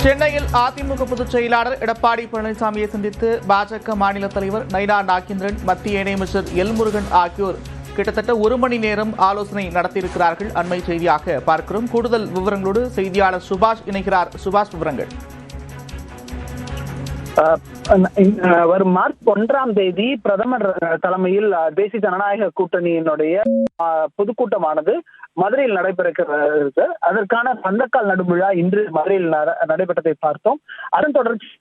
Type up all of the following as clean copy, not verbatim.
சென்னையில் அதிமுக பொதுச் செயலாளர் எடப்பாடி பழனிசாமியை சந்தித்து பாஜக மாநில தலைவர் நயினா நாகேந்திரன், மத்திய இணையமைச்சர் எல் முருகன் ஆகியோர் கிட்டத்தட்ட 1 மணி நேரம் ஆலோசனை நடத்தியிருக்கிறார்கள். அண்மை செய்தியாக பார்க்கிறோம். கூடுதல் விவரங்களோடு செய்தியாளர் சுபாஷ் இணைகிறார். சுபாஷ், விவரங்கள். வரும் மார்ச் 1ஆம் தேதி பிரதமர் தலைமையில் தேசிய ஜனநாயக கூட்டணியினுடைய பொதுக்கூட்டமானது மதுரையில் நடைபெறுகிறது. அதற்கான பந்தக்கால் நடும் விழா இன்று மதுரையில் நடைபெற்றதை பார்த்தோம். அதன் தொடர்ச்சியிலிருந்து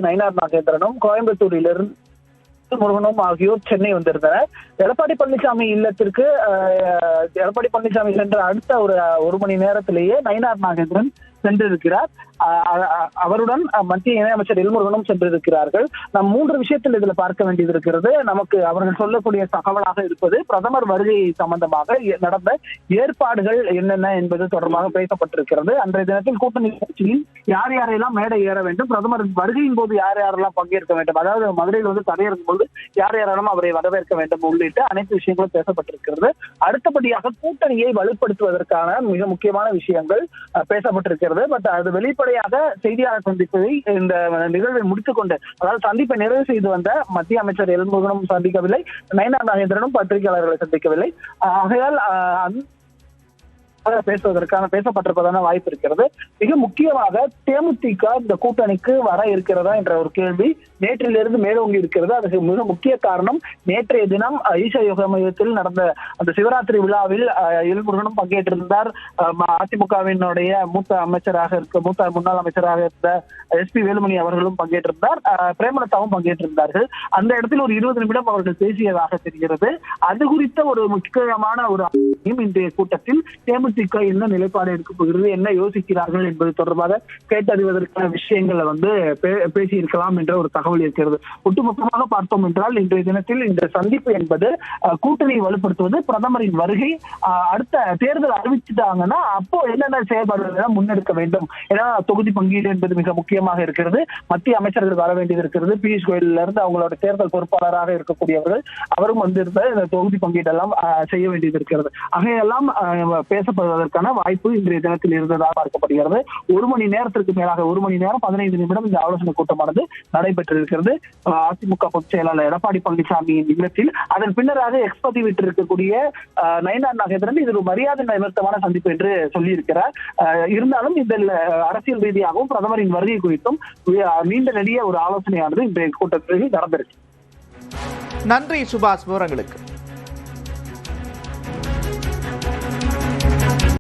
நயினார் நாகேந்திரனும், கோயம்புத்தூரிலிருந்து முருகனும் ஆகியோர் சென்னை வந்திருந்தனர். எடப்பாடி பழனிசாமி இல்லத்திற்கு எடப்பாடி பழனிசாமி சென்ற அடுத்த ஒரு மணி நேரத்திலேயே நயினார் நாகேந்திரன் சென்றிருக்கிறார். அவருடன் மத்திய இணையமைச்சர் எல் முருகனும் சென்றிருக்கிறார்கள். நாம் 3 விஷயத்தில் இதுல பார்க்க வேண்டியது இருக்கிறது. நமக்கு அவர்கள் சொல்லக்கூடிய தகவலாக இருப்பது பிரதமர் வருகை சம்பந்தமாக நடந்த ஏற்பாடுகள் என்னென்ன என்பது தொடர்பாக பேசப்பட்டிருக்கிறது. அன்றைய தினத்தில் கூட்டணி கட்சியில் யார் யாரெல்லாம் மேடை ஏற வேண்டும், பிரதமர் வருகையின் போது யார் யாரெல்லாம் பங்கேற்க வேண்டும், அதாவது மதுரையில் தடையிறக்கும் போது யார் யாரெல்லாம் அவரை வரவேற்க வேண்டும் உள்ளிட்ட அனைத்து விஷயங்களும் பேசப்பட்டிருக்கிறது. அடுத்தபடியாக கூட்டணியை வலுப்படுத்துவதற்கான மிக முக்கியமான விஷயங்கள் பேசப்பட்டிருக்கிறது. பட் அது வெளிப்படையாக செய்தியாளர் சந்திப்பை இந்த நிகழ்வை முடித்துக் கொண்டு, அதாவது சந்திப்பை நிறைவு செய்து வந்த மத்திய அமைச்சர் எல் முருகனும் சந்திக்கவில்லை, நயினார் நாகேந்திரனும் பத்திரிகையாளர்களை சந்திக்கவில்லை. ஆகையால் பேசப்பட்டிருப்பதான வாய்ப்பு இருக்கிறது. மிக முக்கியமாக தேமுதிக இந்த கூட்டணிக்கு வர இருக்கிறதா என்ற ஒரு கேள்வி நேற்றிலிருந்து மேலோங்கி இருக்கிறது. அதுக்கு மிக முக்கிய காரணம், நேற்றைய தினம் ஈஷா யோகா மையத்தில் நடந்த அந்த சிவராத்திரி விழாவில் எல் முருகனும் பங்கேற்றிருந்தார். அதிமுகவினுடைய மூத்த முன்னாள் அமைச்சராக இருந்த SP வேலுமணி அவர்களும் பங்கேற்றிருந்தார். பிரேமலதாவும் பங்கேற்றிருந்தார்கள். அந்த இடத்தில் ஒரு 20 நிமிடம் அவர்கள் பேசியதாக தெரிகிறது. அது குறித்த ஒரு முக்கியமான ஒரு இன்றைய கூட்டத்தில் தேமுதிக என்ன நிலைப்பாடு எடுக்க போகிறது, என்ன யோசிக்கிறார்கள் என்பது தொடர்பாக கேட்டறிவதற்கான விஷயங்களை பேசியிருக்கலாம் என்ற ஒரு தகவல் இருக்கிறது. ஒட்டுமொத்தமாக பார்த்தோம் என்றால் இன்றைய தினத்தில் இந்த சந்திப்பு என்பது கூட்டணியை வலுப்படுத்துவது, பிரதமரின் வருகை, அடுத்த தேர்தல் அறிவிச்சுட்டாங்கன்னா அப்போ என்னென்ன செயல்பாடுகளை முன்னெடுக்க வேண்டும். ஏன்னா தொகுதி பங்கீடு என்பது மிக முக்கியமாக இருக்கிறது. மத்திய அமைச்சர்கள் வர வேண்டியது இருக்கிறது. பியூஷ் கோயலில் இருந்து அவங்களோட தேர்தல் பொறுப்பாளராக இருக்கக்கூடியவர்கள் அவரும் வந்திருந்த இந்த தொகுதி பங்கீடெல்லாம் செய்ய வேண்டியது இருக்கிறது. ஆகையெல்லாம் பேசப்படுவதற்கான வாய்ப்பு இன்றைய தினத்தில் இருந்ததாக பார்க்கப்படுகிறது. 1 மணி நேரத்திற்கு மேலாக 1 மணி நேரம் 15 நிமிடம் இந்த ஆலோசனை கூட்டமானது நடைபெற்றிருக்கிறது. அதிமுக பொதுச் செயலாளர் எடப்பாடி பழனிசாமியின் இல்லத்தில். அதன் பின்னராக பதிவிட்டிருக்கக்கூடிய நயினார் நாகேந்திரன் இது ஒரு மரியாதை நிமித்தமான சந்திப்பு என்று சொல்லியிருக்கிறார். இருந்தாலும் இதில் அரசியல் ரீதியாகவும் பிரதமரின் வருகை குறித்தும் நீண்ட நெடிய ஒரு ஆலோசனையானது இன்றைய கூட்டத்தில் நடந்திருக்கு. நன்றி சுபாஷ், விவரங்களுக்கு.